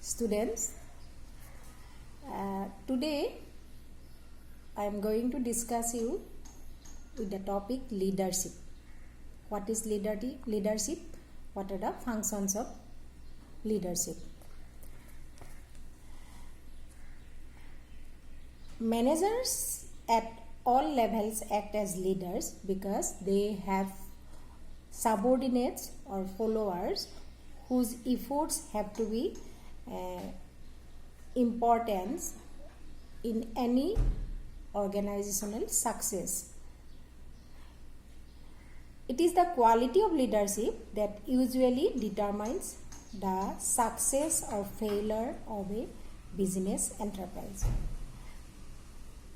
Students, today I am going to discuss you with the topic leadership. What is leadership? What are the functions of leadership? Managers at all levels act as leaders because they have subordinates or followers whose efforts have to be importance in any organizational success. It is the quality of leadership that usually determines the success or failure of a business enterprise.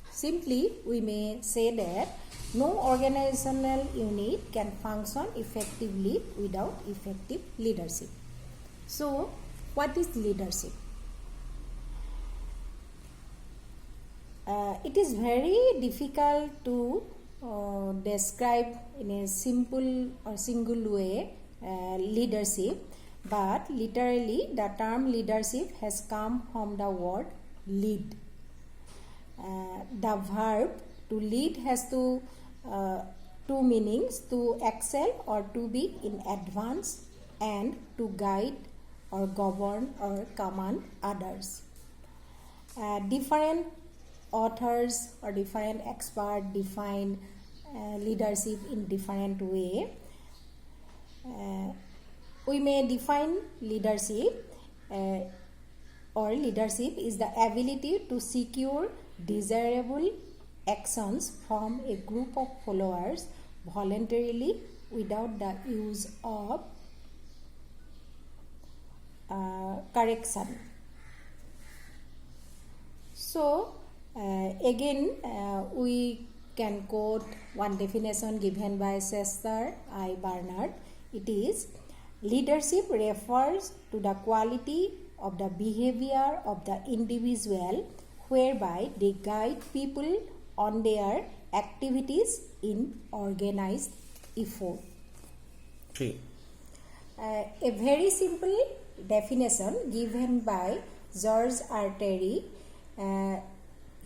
Simply, we may say that no organizational unit can function effectively without effective leadership. So, what is leadership? It is very difficult to describe in a simple or single way leadership, but literally the term leadership has come from the word lead. The verb to lead has two meanings: to excel or to be in advance, and to guide or govern or command others. Different authors or different experts define leadership in different way. We may define leadership or leadership is the ability to secure desirable actions from a group of followers voluntarily without the use of correction. So again we can quote one definition given by Chester I. Barnard. It is: leadership refers to the quality of the behavior of the individual whereby they guide people on their activities in organized effort. A very simple definition given by George R. Terry.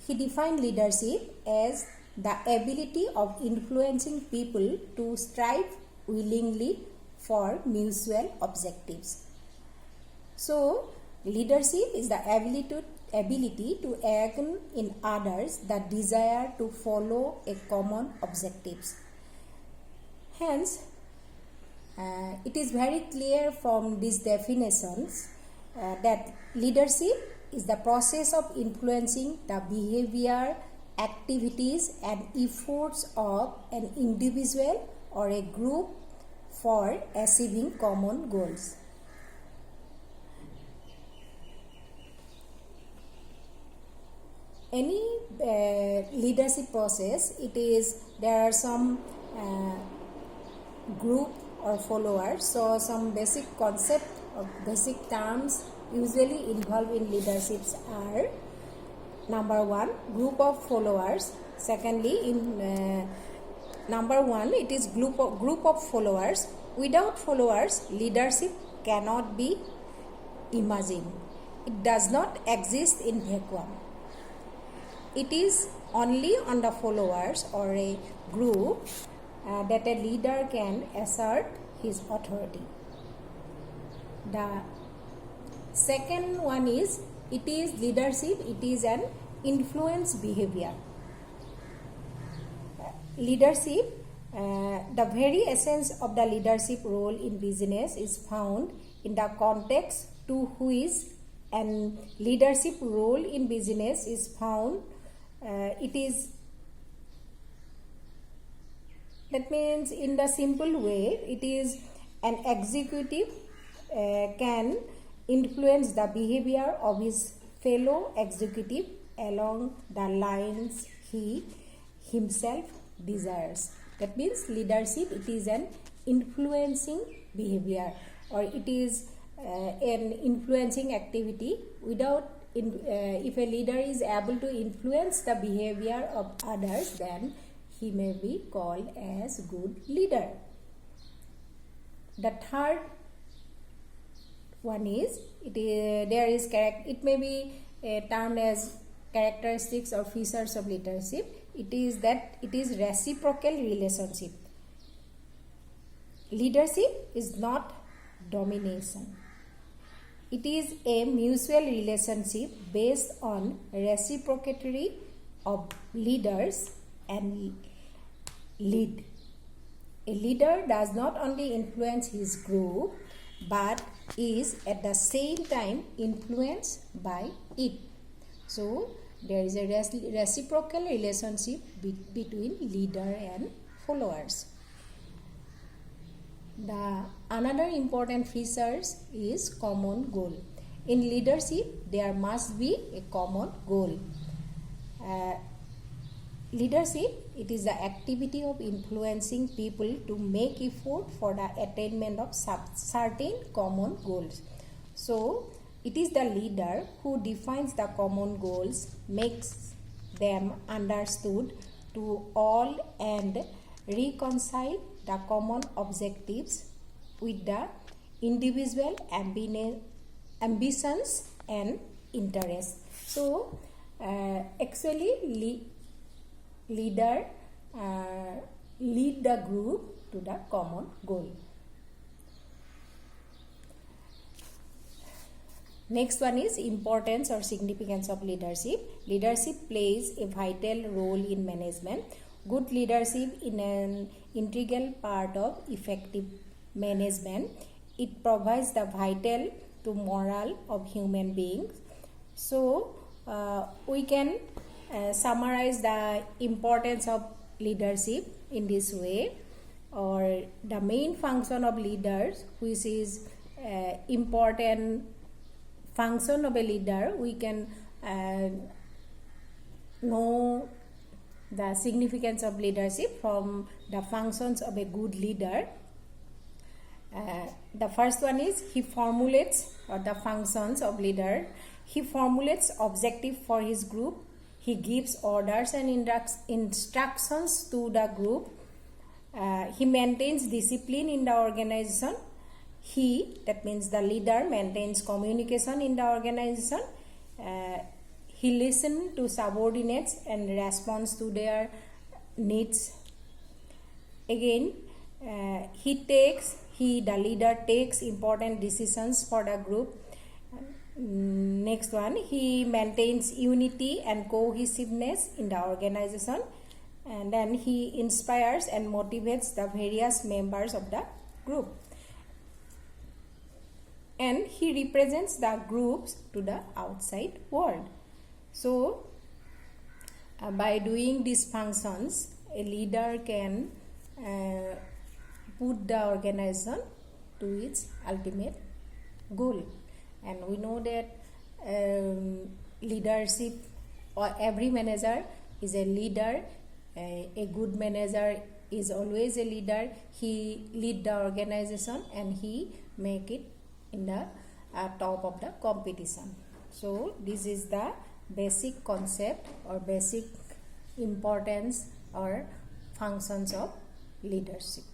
He defined leadership as the ability of influencing people to strive willingly for mutual objectives. So, leadership is the ability to awaken in others the desire to follow a common objectives. Hence, it is very clear from these definitions that leadership is the process of influencing the behavior, activities and efforts of an individual or a group for achieving common goals. Any leadership process, there are some group or followers, so some basic concept or basic terms usually involved in leaderships are: number one, group of followers. Secondly, in number one, it is group of followers. Without followers, leadership cannot be imagined. It does not exist in vacuum. It is only on the followers or a group that a leader can assert his authority. The second one is, it is leadership, it is an influence behavior. Leadership, the very essence of the leadership role in business is found in the context to which and leadership role in business is found. That means in the simple way, it is an executive can influence the behavior of his fellow executive along the lines he himself desires. That means leadership, it is an influencing behavior, or it is an influencing activity. If a leader is able to influence the behavior of others, then he may be called as good leader. The third one is, there is it may be termed as characteristics or features of leadership. It is that it is reciprocal relationship. Leadership is not domination. It is a mutual relationship based on reciprocity of leaders and lead. A leader does not only influence his group but is at the same time influenced by it. So there is a reciprocal relationship between leader and followers. The another important features is common goal. In leadership, there must be a common goal. Leadership, it is the activity of influencing people to make effort for the attainment of certain common goals. So, it is the leader who defines the common goals, makes them understood to all, and reconcile the common objectives with the individual ambitions and interests. So, actually, leader lead the group to the common goal. Next one is importance or significance of leadership. Leadership plays a vital role in management. Good leadership is an integral part of effective management. It provides the vital to morale of human beings. So, we can summarize the importance of leadership in this way, or the main function of leaders, which is important function of a leader. We can know the significance of leadership from the functions of a good leader. The first one is he formulates, or the functions of leader. He formulates objective for his group. He gives orders and instructions to the group. He maintains discipline in the organization. That means the leader, maintains communication in the organization. He listens to subordinates and responds to their needs. Again, the leader takes important decisions for the group. Next one, he maintains unity and cohesiveness in the organization, and then he inspires and motivates the various members of the group, and he represents the groups to the outside world. So, by doing these functions, a leader can put the organization to its ultimate goal. And we know that leadership, or every manager is a leader. A good manager is always a leader. He lead the organization and he make it in the top of the competition. So this is the basic concept or basic importance or functions of leadership.